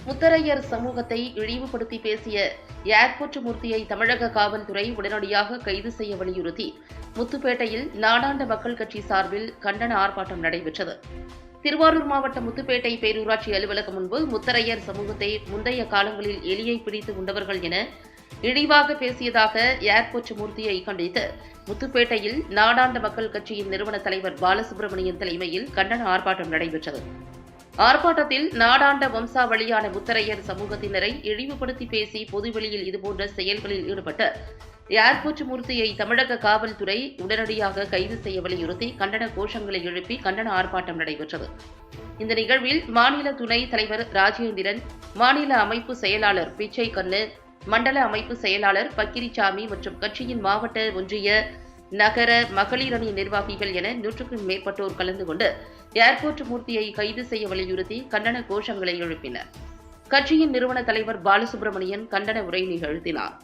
முத்தரையர் சமூகத்தை இழிவுபடுத்தி பேசிய ஏர்போர்ட் மூர்த்தியை தமிழக காவல்துறை உடனடியாக கைது செய்ய வலியுறுத்தி முத்துப்பேட்டையில் நாடாண்ட மக்கள் கட்சி சார்பில் கண்டன ஆர்ப்பாட்டம் நடைபெற்றது. திருவாரூர் மாவட்டம் முத்துப்பேட்டை பேரூராட்சி அலுவலகம் முன்பு முத்தரையர் சமூகத்தை முந்தைய காலங்களில் எலியை பிடித்து உண்டவர்கள் என இழிவாக பேசியதாக ஏர்போர்ட் மூர்த்தியை கண்டித்து முத்துப்பேட்டையில் நாடாண்ட மக்கள் கட்சியின் நிறுவன தலைவர் பாலசுப்ரமணியன் தலைமையில் கண்டன ஆர்ப்பாட்டம் நடைபெற்றது. ஆர்ப்பாட்டத்தில் நாடாண்ட வம்சாவளியான முத்தரையர் சமூகத்தினரை இழிவுபடுத்தி பேசி பொதுவெளியில் இதுபோன்ற செயல்களில் ஈடுபட்ட ஏர்போர்ட் மூர்த்தியை தமிழக காவல்துறை உடனடியாக கைது செய்ய வலியுறுத்தி கண்டன கோஷங்களை எழுப்பி கண்டன ஆர்ப்பாட்டம் நடைபெற்றது. இந்த நிகழ்வில் மாநில துணைத் தலைவர் ராஜேந்திரன், மாநில அமைப்பு செயலாளர் பிச்சை கண்ணு, மண்டல அமைப்பு செயலாளர் பக்கிரிசாமி மற்றும் கட்சியின் மாவட்ட, ஒன்றிய, நகர மகளிர் அணி நிர்வாகிகள் என 100க்கும் மேற்பட்டோர் கலந்து கொண்டு ஏர்போர்ட் மூர்த்தியை கைது செய்ய வலியுறுத்தி கண்டன கோஷங்களை எழுப்பினர். கட்சியின் நிறுவன தலைவர் பாலசுப்ரமணியன் கண்டன உரை நிகழ்த்தினார்.